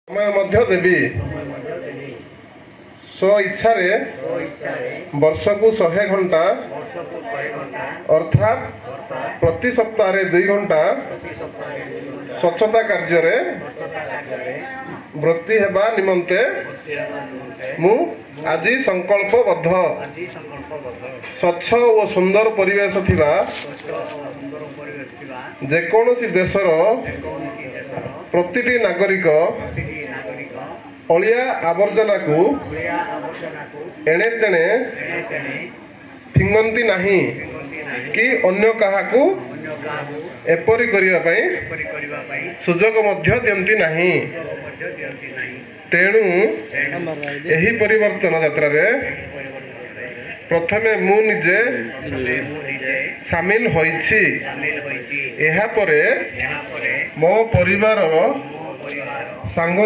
समय मध्य देवी स्व इच्छा वर्षकु 100 घंटा अर्थात प्रति सप्ताह 2 घंटा स्वच्छता कार्य वृत्ति हेबा निमंते मु आज संकल्पबद्ध स्वच्छ और सुंदर परिवेश थिबा जेकोसी देशर प्रतिटी नागरिक अलिया आवर्जना को एणे तेणे फिंगंती नहीं कि अन्य काहाकू एपरी करिया पई सुजोग मध्य दियंती नहीं। तेणु एही परिवर्तन यात्रा रे प्रथमे मु निजे सामिल होइछि। एहा परे मो परिवार सांग